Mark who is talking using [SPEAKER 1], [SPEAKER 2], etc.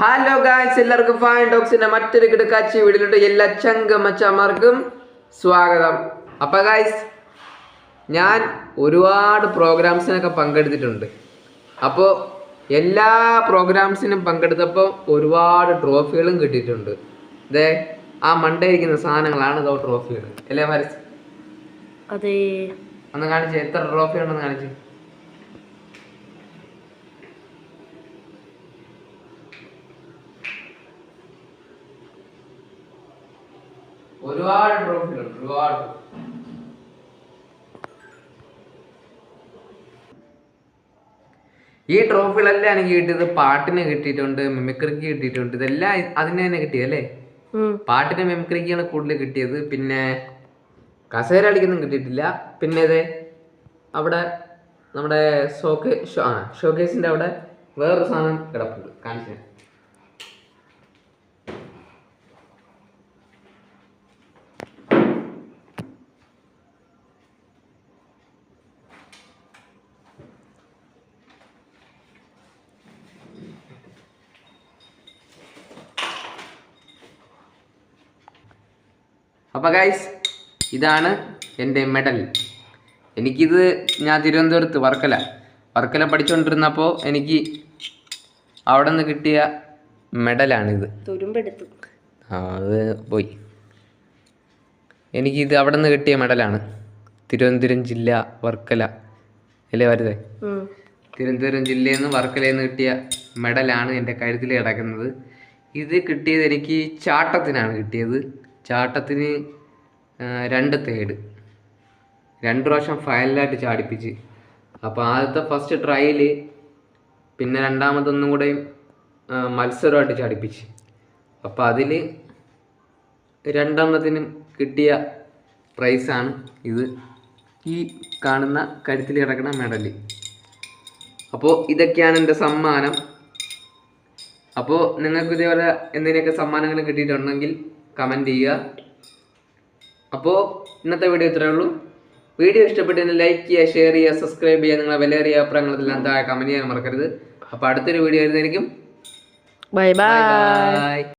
[SPEAKER 1] Hello guys, എല്ലാവർക്കും fine ടോക്സിന്റെ മറ്റൊരു കിടക്കാച്ചി വീഡിയോയിലോട്ട് എല്ലാ ചങ്കമച്ചമാർക്കും സ്വാഗതം. അപ്പൊ ഗായ്സ്, ഞാൻ ഒരുപാട് പ്രോഗ്രാംസിനൊക്കെ പങ്കെടുത്തിട്ടുണ്ട്. അപ്പോൾ എല്ലാ പ്രോഗ്രാംസിനും പങ്കെടുത്തപ്പോൾ ഒരുപാട് ട്രോഫികളും കിട്ടിയിട്ടുണ്ട്. ഇതേ ആ മണ്ടയിരിക്കുന്ന സാധനങ്ങളാണ് ഇതോ ട്രോഫികൾ അല്ലേ ഫാരിസ്?
[SPEAKER 2] അതെ.
[SPEAKER 1] ഒന്ന് കാണിച്ചേ, എത്ര ട്രോഫി ഉണ്ടെന്ന് കാണിച്ചേ. ഒരുപാട് ട്രോഫികളുണ്ട്, ഒരുപാട്. ഈ ട്രോഫികളെല്ലാം എനിക്ക് കിട്ടിയത് പാട്ടിന് കിട്ടിയിട്ടുണ്ട്, മിമിക്രിക്ക് കിട്ടിയിട്ടുണ്ട്. ഇതെല്ലാം അതിന് തന്നെ കിട്ടിയല്ലേ? പാട്ടിന് മിമിക്രിക്കാണ് കൂടുതൽ കിട്ടിയത്. പിന്നെ കസേര അടിക്കൊന്നും കിട്ടിയിട്ടില്ല. പിന്നെ ഇത് അവിടെ നമ്മുടെ ഷോക്കേസിന്റെ അവിടെ വേറൊരു സാധനം കിടപ്പുണ്ട്, കാണിച്ചു. അപ്പോൾ ഗൈസ്, ഇതാണ് എൻ്റെ മെഡൽ. എനിക്കിത് ഞാൻ തിരുവനന്തപുരത്ത് വർക്കല പഠിച്ചുകൊണ്ടിരുന്നപ്പോൾ എനിക്ക് അവിടെ നിന്ന് കിട്ടിയ മെഡലാണിത്. അത് പോയി. എനിക്കിത് അവിടെ നിന്ന് കിട്ടിയ മെഡലാണ്. തിരുവനന്തപുരം ജില്ല വർക്കല അല്ലേ വരുതേ? തിരുവനന്തപുരം ജില്ലയിൽ നിന്ന് വർക്കലയിൽ നിന്ന് കിട്ടിയ മെഡലാണ് എൻ്റെ കഴുത്തിൽ കിടക്കുന്നത്. ഇത് കിട്ടിയത് എനിക്ക് ചാട്ടത്തിനാണ് കിട്ടിയത്. ചാട്ടത്തിന് 2 തേർഡ് 2 പ്രാവശ്യം ഫൈനലായിട്ട് ചാടിപ്പിച്ച്. അപ്പോൾ ആദ്യത്തെ ഫസ്റ്റ് ട്രയൽ, പിന്നെ രണ്ടാമതൊന്നും കൂടെ മത്സരമായിട്ട് ചാടിപ്പിച്ച്. അപ്പോൾ അതിൽ 2എണ്ണത്തിനും കിട്ടിയ പ്രൈസാണ് ഇത്, ഈ കാണുന്ന കഴുത്തിൽ കിടക്കുന്ന മെഡൽ. അപ്പോൾ ഇതൊക്കെയാണ് എൻ്റെ സമ്മാനം. അപ്പോൾ നിങ്ങൾക്ക് ഇതേപോലെ എന്തിനൊക്കെ സമ്മാനങ്ങൾ കിട്ടിയിട്ടുണ്ടെങ്കിൽ കമൻറ്റ് ചെയ്യുക. അപ്പോൾ ഇന്നത്തെ വീഡിയോ ഇത്രയേ ഉള്ളൂ. വീഡിയോ ഇഷ്ടപ്പെട്ടതിന് ലൈക്ക് ചെയ്യുക, ഷെയർ ചെയ്യുക, സബ്സ്ക്രൈബ് ചെയ്യുക. നിങ്ങളെ വിലയേറിയ അഭിപ്രായങ്ങളെല്ലാം താഴെ കമൻറ്റ് ചെയ്യാൻ മറക്കരുത്. അപ്പോൾ അടുത്തൊരു വീഡിയോ വരുന്നതായിരിക്കും.
[SPEAKER 2] Bye bye.